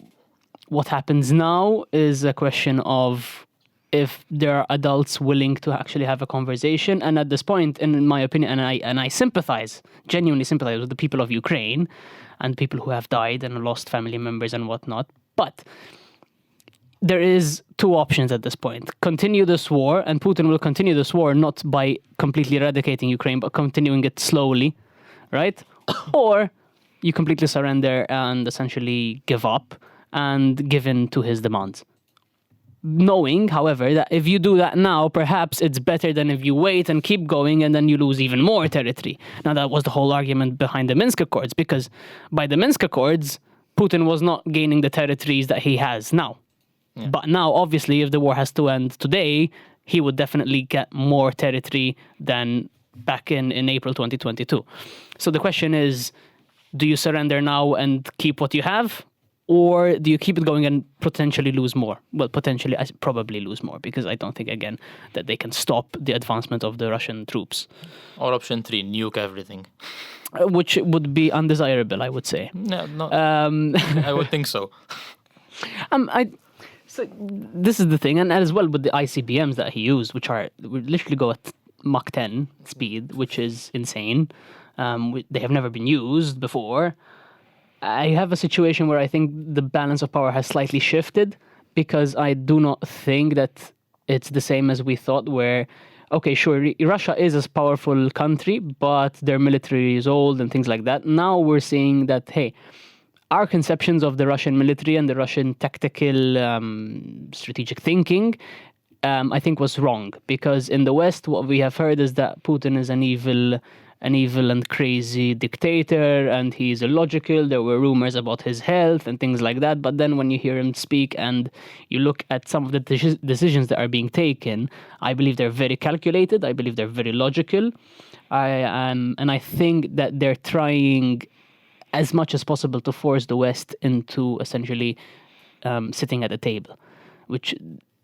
what happens now is a question of if there are adults willing to actually have a conversation. And at this point, in my opinion, and I genuinely sympathize with the people of Ukraine and people who have died and lost family members and whatnot. But there is two options at this point. Continue this war, and Putin will continue this war not by completely eradicating Ukraine, but continuing it slowly, right? Or you completely surrender and essentially give up and give in to his demands. Knowing, however, that if you do that now, perhaps it's better than if you wait and keep going and then you lose even more territory. Now, that was the whole argument behind the Minsk Accords, because by the Minsk Accords, Putin was not gaining the territories that he has now. Yeah. But now, obviously, if the war has to end today, he would definitely get more territory than back in April 2022. So the question is, do you surrender now and keep what you have? Or do you keep it going and potentially lose more? Well, potentially, I probably lose more, because I don't think, again, that they can stop the advancement of the Russian troops. Or option 3, nuke everything. Which would be undesirable, I would say. No, I would think so. So this is the thing, and as well with the ICBMs that he used, which would literally go at Mach 10 speed, which is insane. They have never been used before. I have a situation where I think the balance of power has slightly shifted, because I do not think that it's the same as we thought, where, okay, sure, Russia is a powerful country, but their military is old and things like that. Now we're seeing that, hey, our conceptions of the Russian military and the Russian tactical strategic thinking, I think was wrong, because in the West, what we have heard is that Putin is an evil and crazy dictator, and he's illogical. There were rumors about his health and things like that. But then when you hear him speak and you look at some of the decisions that are being taken, I believe they're very calculated. I believe they're very logical. And I think that they're trying as much as possible to force the West into essentially sitting at the table, which,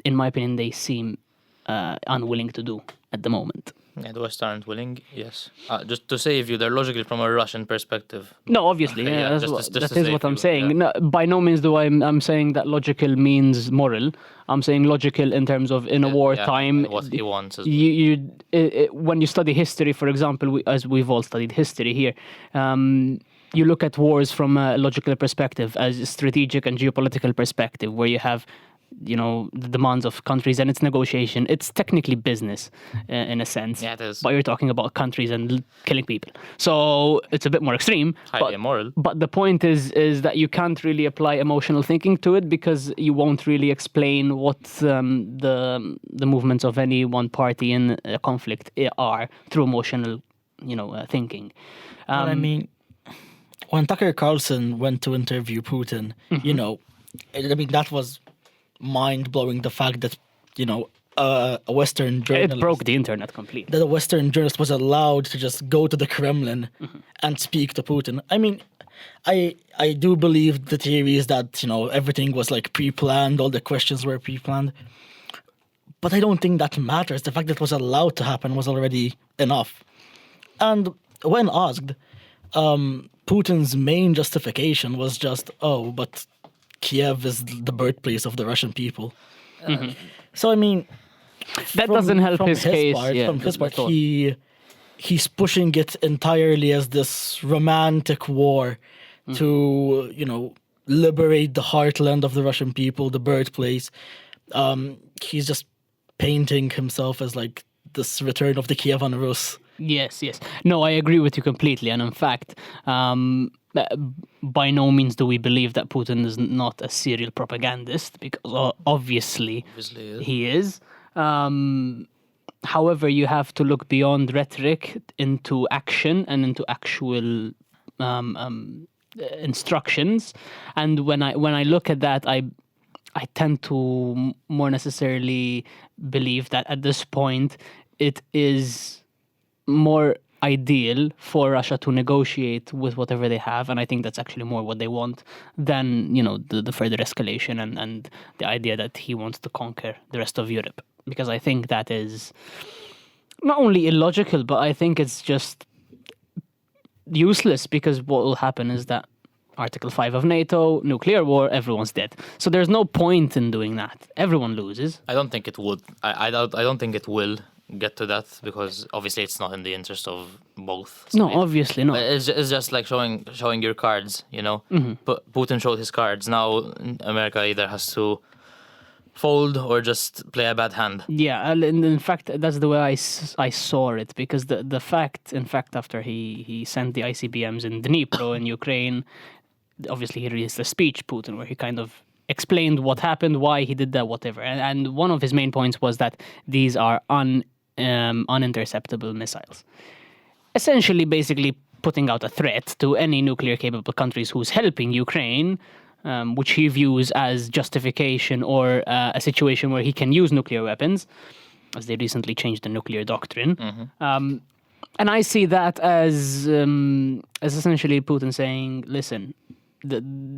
in my opinion, they seem unwilling to do at the moment. Yeah, the West aren't willing, yes. Just to save you, they're logically from a Russian perspective. No, obviously, that is what I'm saying. Yeah. No, by no means do I'm saying that logical means moral. I'm saying logical in terms of in a wartime. What he wants. When you study history, for example, as we've all studied history here, you look at wars from a logical perspective, as a strategic and geopolitical perspective, where you have, the demands of countries and its negotiation. It's technically business in a sense. Yeah, it is. But you're talking about countries and killing people. So it's a bit more extreme. Highly immoral. But the point is that you can't really apply emotional thinking to it, because you won't really explain what the movements of any one party in a conflict are through emotional, thinking. But I mean, when Tucker Carlson went to interview Putin, that was mind-blowing, the fact that, a Western journalist... It broke the internet completely. That a Western journalist was allowed to just go to the Kremlin and speak to Putin. I mean, I do believe the theory is that, everything was, like, pre-planned, all the questions were pre-planned. But I don't think that matters. The fact that it was allowed to happen was already enough. And when asked, Putin's main justification was just, oh, but Kiev is the birthplace of the Russian people. So, I mean, That doesn't help his case. From his part, he's pushing it entirely as this romantic war to, liberate the heartland of the Russian people, the birthplace. He's just painting himself as like this return of the Kievan Rus. Yes. No, I agree with you completely. And in fact, by no means do we believe that Putin is not a serial propagandist, because obviously he is. However, you have to look beyond rhetoric into action and into actual instructions. And when I look at that, I tend to more necessarily believe that at this point it is more ideal for Russia to negotiate with whatever they have, and I think that's actually more what they want than the further escalation and the idea that he wants to conquer the rest of Europe, because I think that is not only illogical, but I think it's just useless, because what will happen is that Article 5 of NATO, nuclear war, everyone's dead. So there's no point in doing that. Everyone loses. I don't think it would. I don't think it will get to that, because obviously it's not in the interest of both. No, obviously not. But it's just like showing your cards, But Putin showed his cards. Now America either has to fold or just play a bad hand. Yeah, and in fact, that's the way I saw it, because the fact, in fact, after he sent the ICBMs in Dnipro in Ukraine, obviously he released a speech, Putin, where he kind of explained what happened, why he did that, whatever. And one of his main points was that these are uninterceptable missiles. Essentially, basically putting out a threat to any nuclear-capable countries who's helping Ukraine, which he views as justification or a situation where he can use nuclear weapons, as they recently changed the nuclear doctrine. And I see that as essentially Putin saying, listen,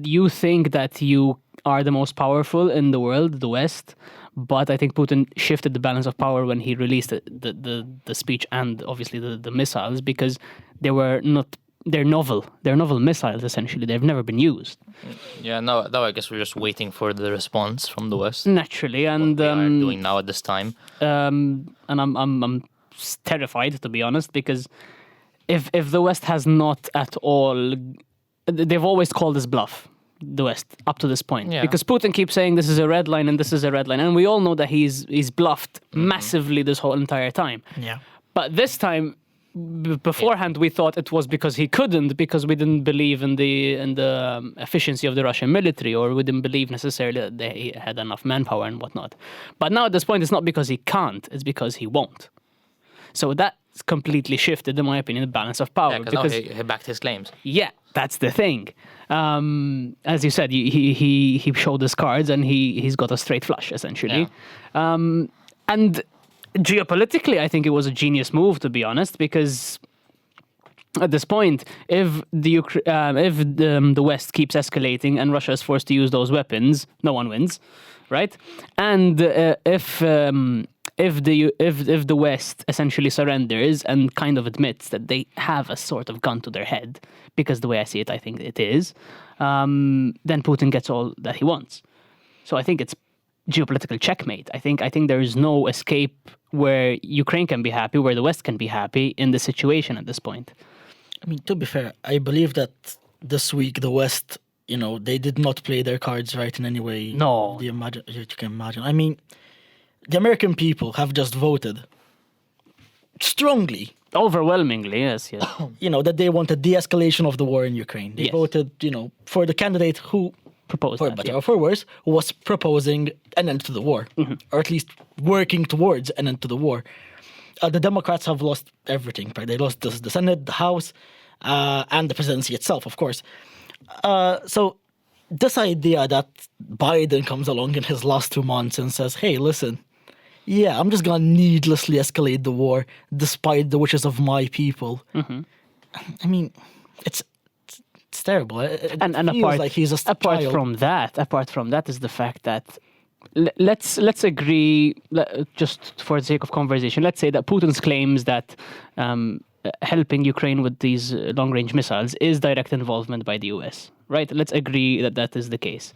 you think that you are the most powerful in the world, the West, but I think Putin shifted the balance of power when he released the speech and obviously the missiles, because they're novel missiles, essentially. They've never been used. Yeah, now I guess we're just waiting for the response from the West. Naturally, and what they are doing now at this time. And I'm terrified, to be honest, because if the West has not at all, they've always called this bluff, the West, up to this point. Yeah. Because Putin keeps saying this is a red line and this is a red line, and we all know that he's bluffed massively this whole entire time. Yeah. But this time, beforehand, we thought it was because he couldn't, because we didn't believe in the efficiency of the Russian military, or we didn't believe necessarily that they had enough manpower and whatnot. But now at this point, it's not because he can't, it's because he won't. So that's completely shifted, in my opinion, the balance of power. Yeah, because now he backed his claims. Yeah, that's the thing. As you said, he showed his cards and he's got a straight flush, essentially. Yeah. And geopolitically, I think it was a genius move, to be honest, because at this point, if the West keeps escalating and Russia is forced to use those weapons, no one wins, right? And if the West essentially surrenders and kind of admits that they have a sort of gun to their head, because the way I see it, I think it is, then Putin gets all that he wants. So I think it's geopolitical checkmate. I think there is no escape where Ukraine can be happy, where the West can be happy in the situation at this point. I mean, to be fair, I believe that this week the West, they did not play their cards right in any way. No. You can imagine. I mean, the American people have just voted strongly. Overwhelmingly, yes. That they want a de-escalation of the war in Ukraine. They Yes. voted, for the candidate who, Proposed for that, better yeah. or for worse, was proposing an end to the war, or at least working towards an end to the war. The Democrats have lost everything. Right? They lost the Senate, the House, and the presidency itself, of course. So this idea that Biden comes along in his last 2 months and says, hey, listen, yeah, I'm just going to needlessly escalate the war despite the wishes of my people. I mean, it's terrible. It And feels apart, like he's just a apart child. from that is the fact that let's agree, just for the sake of conversation, let's say that Putin's claims that helping Ukraine with these long-range missiles is direct involvement by the US, right? Let's agree that that is the case,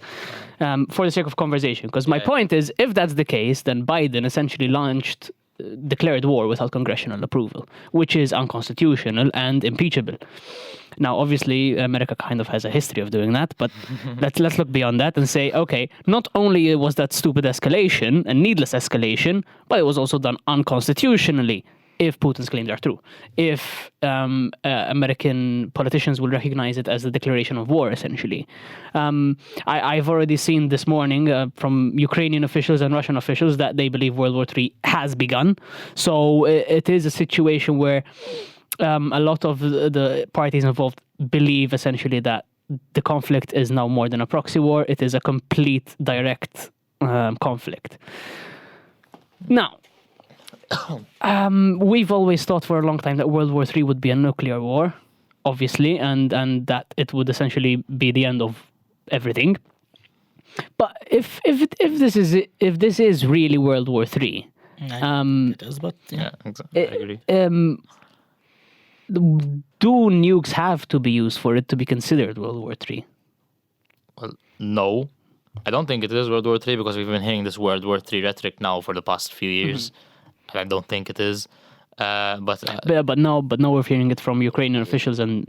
for the sake of conversation. Because my point is, if that's the case, then Biden essentially declared war without congressional approval, which is unconstitutional and impeachable. Now, obviously, America kind of has a history of doing that, but let's look beyond that and say, okay, not only was that stupid escalation and needless escalation, but it was also done unconstitutionally, if Putin's claims are true. If American politicians will recognize it as a declaration of war, essentially. I've already seen this morning from Ukrainian officials and Russian officials that they believe World War III has begun. So it is a situation where a lot of the parties involved believe essentially that the conflict is now more than a proxy war. It is a complete direct conflict. Now, we've always thought for a long time that World War III would be a nuclear war, obviously, and that it would essentially be the end of everything. But if this is really World War III, it is, but Yeah, exactly. I agree. Do nukes have to be used for it to be considered World War III? Well, no. I don't think it is World War III because we've been hearing this World War III rhetoric now for the past few years. And I don't think it is. But now we're hearing it from Ukrainian officials and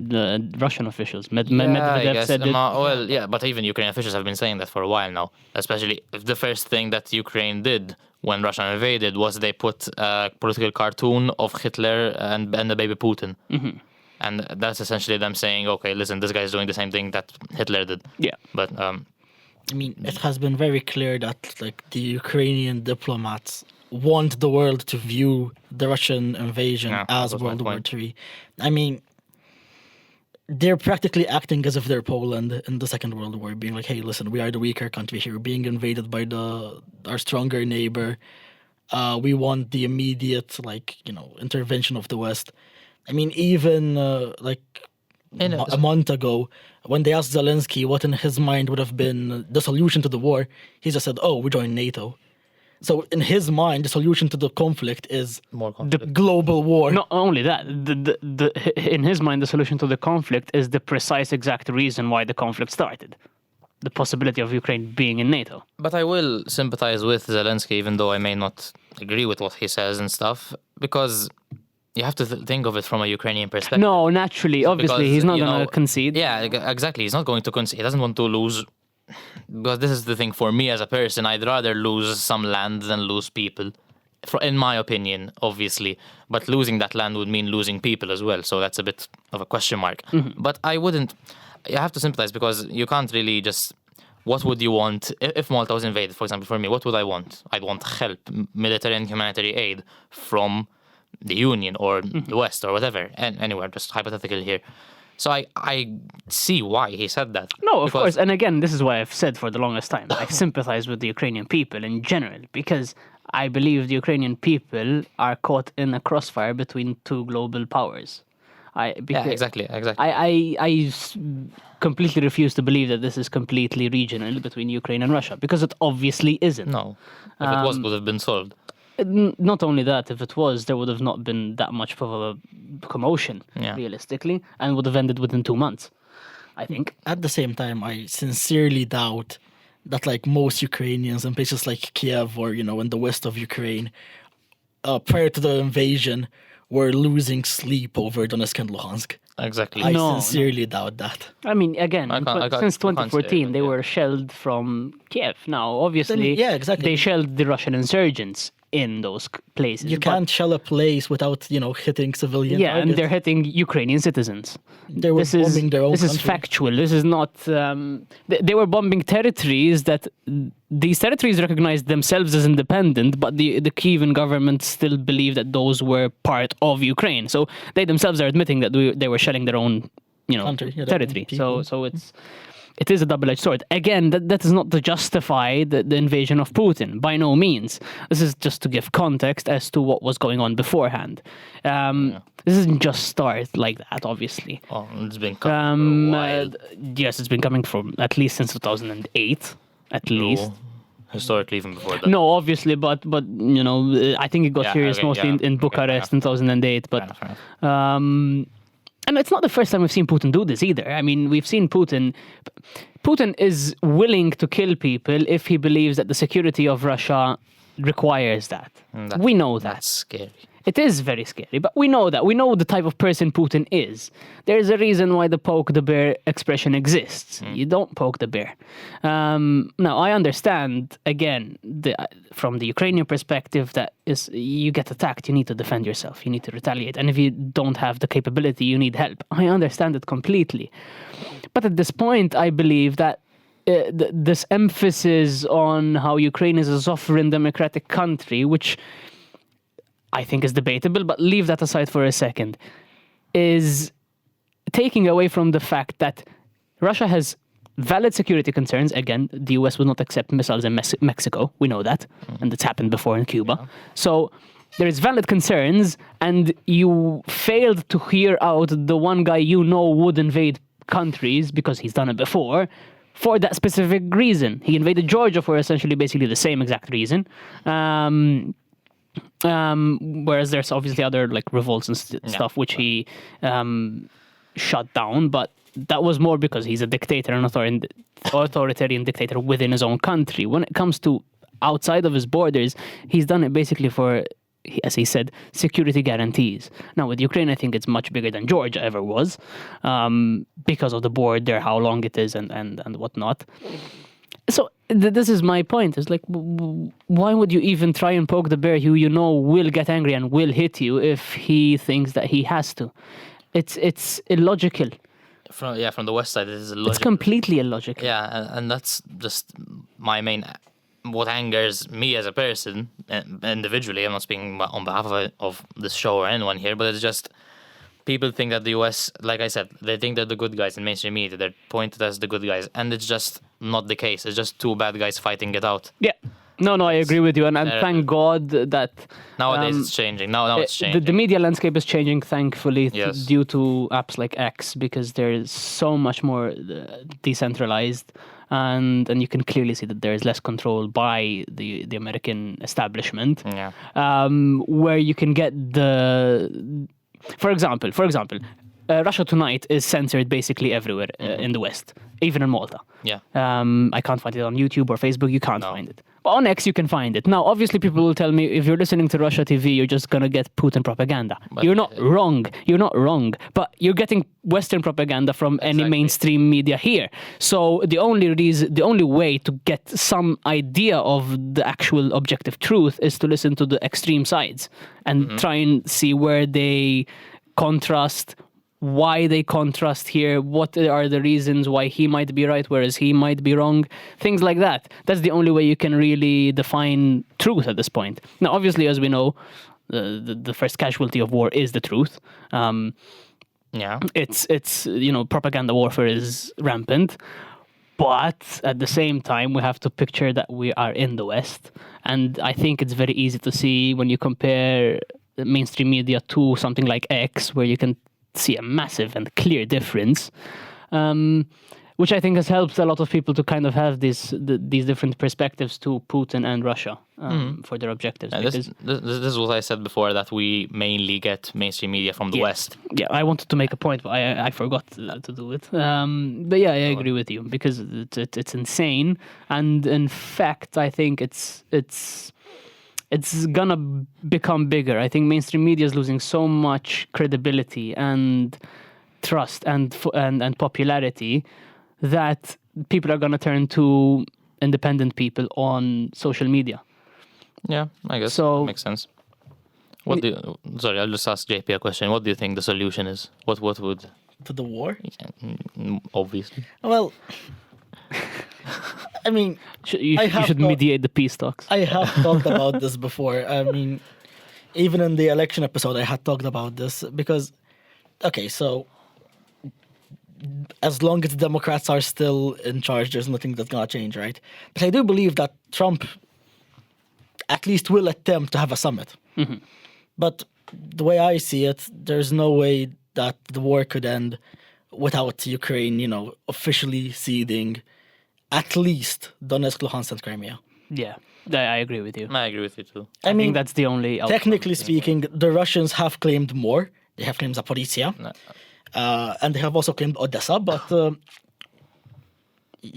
Russian officials. Medvedev said it. Well, yeah, but even Ukrainian officials have been saying that for a while now. Especially if the first thing that Ukraine did when Russia invaded was they put a political cartoon of Hitler and the baby Putin. Mm-hmm. And that's essentially them saying, okay, listen, this guy's doing the same thing that Hitler did. Yeah. But I mean, it has been very clear that the Ukrainian diplomats want the world to view the Russian invasion as World War III. I mean, they're practically acting as if they're Poland in the Second World War, being like, hey, listen, we are the weaker country here, being invaded by our stronger neighbor. We want the immediate, intervention of the West. I mean, even a month ago, when they asked Zelensky what in his mind would have been the solution to the war, he just said, we join NATO. So in his mind, the solution to the conflict is the global war. Not only that, in his mind, the solution to the conflict is the precise exact reason why the conflict started. The possibility of Ukraine being in NATO. But I will sympathize with Zelensky, even though I may not agree with what he says and stuff, because you have to think of it from a Ukrainian perspective. No, naturally, obviously, he's not going to concede. Yeah, exactly. He's not going to concede. He doesn't want to lose. Because this is the thing for me as a person, I'd rather lose some land than lose people, in my opinion, obviously. But losing that land would mean losing people as well, so that's a bit of a question mark. Mm-hmm. But you have to sympathize because you can't really just, what would you want, if Malta was invaded, for example, for me, what would I want? I'd want help, military and humanitarian aid from the Union or the West or whatever, and anywhere, just hypothetical here. So I see why he said that. No, of course. And again, this is why I've said for the longest time, I sympathize with the Ukrainian people in general, because I believe the Ukrainian people are caught in a crossfire between two global powers. Exactly. I completely refuse to believe that this is completely regional between Ukraine and Russia, because it obviously isn't. No. If it was, it would have been solved. Not only that, if it was, there would have not been that much of a commotion, realistically, and would have ended within 2 months, I think. At the same time, I sincerely doubt that most Ukrainians in places like Kiev or, in the west of Ukraine, prior to the invasion, were losing sleep over Donetsk and Luhansk. Exactly. I sincerely doubt that. I mean, again, since 2014, they were shelled from Kiev. Now, obviously, they shelled the Russian insurgents in those places. You can't shell a place without, hitting civilian targets. And they're hitting Ukrainian citizens. They were bombing their own country. This is factual. This is not... they were bombing territories that... These territories recognized themselves as independent, but the Kievan government still believed that those were part of Ukraine. So they themselves are admitting that they were shelling their own, country, territory. So it is a double-edged sword. Again, that is not to justify the invasion of Putin, by no means. This is just to give context as to what was going on beforehand. This doesn't just start like that, obviously. Oh, it's been coming for a while. Yes, it's been coming from at least since 2008, at least. historically, even before that. No, obviously, but I think it got serious mostly in Bucharest in 2008. But Fair enough. and it's not the first time we've seen Putin do this either. I mean, we've seen Putin. Putin is willing to kill people if he believes that the security of Russia requires that. We know that. That's scary. It is very scary, but we know that. We know the type of person Putin is. There's a reason why the poke the bear expression exists. You don't poke the bear. Now, I understand, again, from the Ukrainian perspective, that is, you get attacked, you need to defend yourself, you need to retaliate. And if you don't have the capability, you need help. I understand it completely. But at this point, I believe that this emphasis on how Ukraine is a sovereign democratic country, which I think is debatable, but leave that aside for a second, is taking away from the fact that Russia has valid security concerns. Again, the US would not accept missiles in Mexico. We know that. And it's happened before in Cuba. Yeah. So there is valid concerns, and you failed to hear out the one guy would invade countries because he's done it before for that specific reason. He invaded Georgia for essentially basically the same exact reason. Whereas there's obviously other like revolts and stuff which he shut down, but that was more because he's a dictator, an authoritarian dictator within his own country. When it comes to outside of his borders, he's done it basically for, as he said, security guarantees. Now with Ukraine, I think it's much bigger than Georgia ever was, because of the border, how long it is, and whatnot. So this is my point. It's like, why would you even try and poke the bear who will get angry and will hit you if he thinks that he has to? It's illogical. From the West side, it is illogical. It's completely illogical. Yeah, and that's just my main. What angers me as a person, individually. I'm not speaking on behalf of this show or anyone here, but it's just people think that the US, like I said, they think they're the good guys in mainstream media. They're pointed as the good guys, and it's just not the case. It's just two bad guys fighting it out. Yeah. No, I agree with you, and thank God that nowadays it's changing. Now it's changing. The media landscape is changing, thankfully, yes, due to apps like X, because there is so much more decentralized, and you can clearly see that there is less control by the American establishment. Yeah. Where you can get for example, Russia Tonight is censored basically everywhere in the West, even in Malta. Yeah. I can't find it on YouTube or Facebook. You can't find it. But on X, you can find it. Now, obviously, people will tell me, if you're listening to Russia TV, you're just going to get Putin propaganda. But you're not wrong. You're not wrong. But you're getting Western propaganda from any mainstream media here. So the only way to get some idea of the actual objective truth is to listen to the extreme sides and try and see where they contrast, why they contrast here, what are the reasons why he might be right whereas he might be wrong, things like that. That's the only way you can really define truth at this point. Now, obviously, as we know, the first casualty of war is the truth. It's propaganda warfare is rampant, but at the same time we have to picture that we are in the West, and I think it's very easy to see when you compare the mainstream media to something like X, where you can see a massive and clear difference, which I think has helped a lot of people to kind of have these different perspectives to Putin and Russia for their objectives. This is what I said before, that we mainly get mainstream media from the West. Yeah, I wanted to make a point, but I forgot to do it. But yeah, I agree with you, because it's insane, and in fact, I think it's gonna become bigger. I think mainstream media is losing so much credibility and trust and popularity that people are gonna turn to independent people on social media. Yeah, I guess that makes sense. Sorry, I'll just ask JP a question. What do you think the solution is? What would to the war? Obviously. Well, I mean, you should mediate the peace talks. I have talked about this before. I mean, even in the election episode, I had talked about this because, okay, so as long as the Democrats are still in charge, there's nothing that's going to change, right? But I do believe that Trump at least will attempt to have a summit. Mm-hmm. But the way I see it, there's no way that the war could end without Ukraine, officially ceding at least Donetsk, Luhansk, and Crimea. Yeah, I agree with you. I agree with you too. I think that's the only outcome. Technically speaking, the Russians have claimed more. They have claimed Zaporizhia, and they have also claimed Odessa. But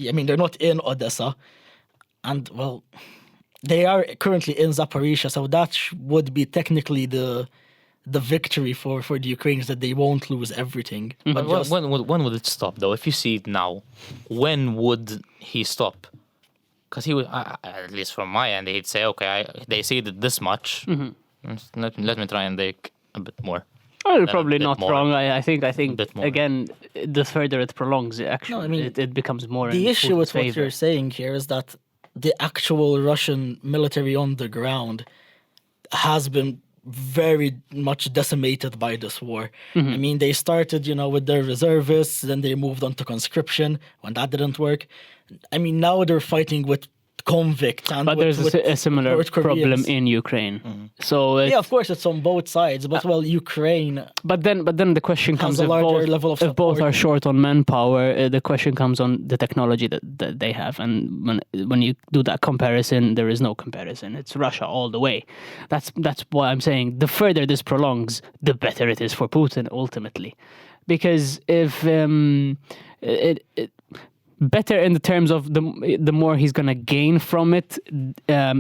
I mean, they're not in Odessa, and well, they are currently in Zaporizhia, so that would be technically the victory for the Ukrainians, that they won't lose everything. But just, When would it stop though? If you see it now, when would he stop? Because he would, at least from my end, he'd say, okay, they ceded this much. Let me try and take a bit more. Oh, Then probably a bit not more. wrong. I think bit more. again, the further it prolongs, it actually, I mean, it becomes more. the in issue with Putin's what favor. you're saying here is that the actual Russian military on the ground has been very much decimated by this war. I mean, they started, with their reservists, then they moved on to conscription when that didn't work. I mean, now they're fighting with convicts. And But with, there's a similar North problem Koreans. in Ukraine. So Yeah, of course, it's on both sides. But well, Ukraine. But then the question comes a if larger both, level of if both support. are short on manpower, the question comes on the technology that they have, and when you do that comparison, there is no comparison. It's Russia all the way. That's why I'm saying the further this prolongs, the better it is for Putin ultimately, because if better in the terms of the more he's going to gain from it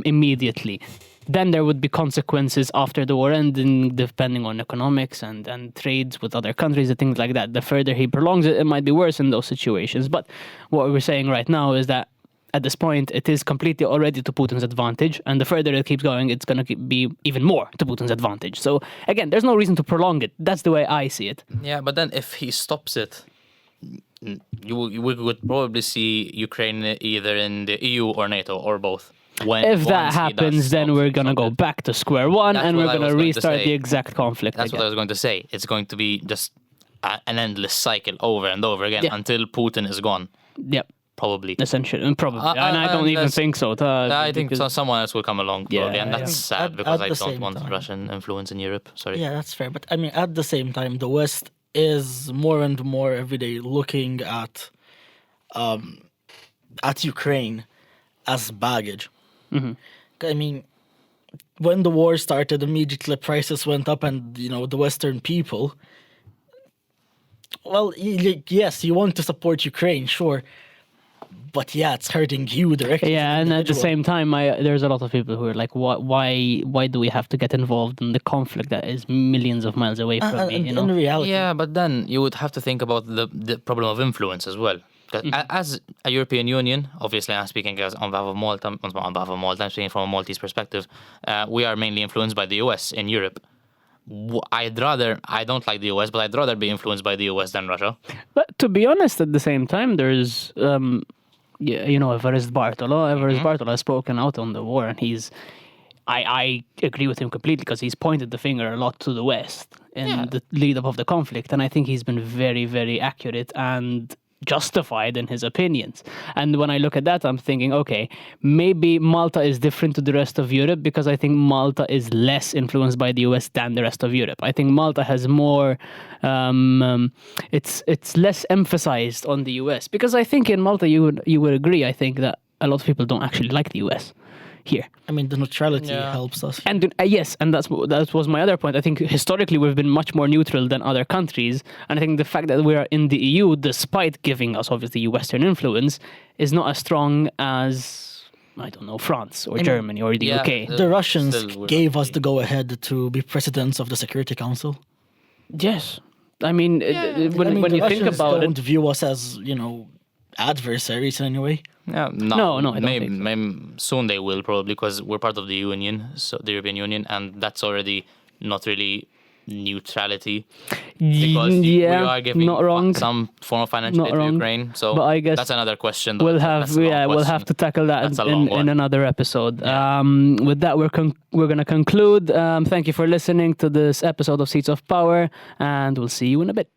immediately. Then there would be consequences after the war ending, depending on economics and trades with other countries and things like that. The further he prolongs it, it might be worse in those situations. But what we're saying right now is that at this point, it is completely already to Putin's advantage. And the further it keeps going, it's going to be even more to Putin's advantage. So again, there's no reason to prolong it. That's the way I see it. Yeah, but then if he stops it, we would probably see Ukraine either in the EU or NATO or both. If that happens, then we're going to go back to square one. That's And we're what I going to was going to restart say. the exact conflict That's again. what I was going to say. It's going to be just an endless cycle over and over again Yeah. until Putin is gone, Yep, probably. essentially, probably. And I don't even unless- think so. I think because- someone else will come along, Yeah, probably, and yeah. that's sad At- because at I the don't same want time. Russian influence in Europe. Sorry. Yeah, that's fair. But I mean, at the same time, the West is more and more every day looking at Ukraine as baggage. I mean, when the war started, immediately prices went up, and the Western people. Well, yes, you want to support Ukraine, sure, but yeah, it's hurting you directly. as Yeah, an and at the individual. same time, there's a lot of people who are like, why do we have to get involved in the conflict that is millions of miles away from me? And You know? in reality, Yeah, but then you would have to think about the problem of influence as well. 'Cause as a European Union, obviously I'm speaking on behalf of Malta, I'm speaking from a Maltese perspective, we are mainly influenced by the US in Europe. I don't like the US, but I'd rather be influenced by the US than Russia. But to be honest, at the same time, there's, Evarist Bartolo. Evarist Bartolo has spoken out on the war, and I agree with him completely because he's pointed the finger a lot to the West in the lead up of the conflict, and I think he's been very, very accurate and justified in his opinions. And when I look at that, I'm thinking, okay, maybe Malta is different to the rest of Europe because I think Malta is less influenced by the US than the rest of Europe. I think Malta has more, it's less emphasized on the US because I think in Malta you would agree. I think that a lot of people don't actually like the US here. I mean, the neutrality helps us. And yes, and that was my other point. I think historically we've been much more neutral than other countries, and I think the fact that we are in the EU, despite giving us obviously Western influence, is not as strong as I don't know France or Germany or the Yeah, UK. The Russians Still, we're gave not us the go-ahead to be presidents of the Security Council. Yes, I mean when the you think Russians about don't it, view us as adversaries in any way. Yeah, No, I don't maybe, think so. maybe soon they will probably because we're part of the Union, so the European Union, and that's already not really neutrality because we are giving not wrong. some form of financial Not aid to wrong. Ukraine. So But I guess that's another question. though. We'll That's a long we'll have question. to tackle that That's a long in one. another episode. With that, we're going to conclude. Thank you for listening to this episode of Seats of Power, and we'll see you in a bit.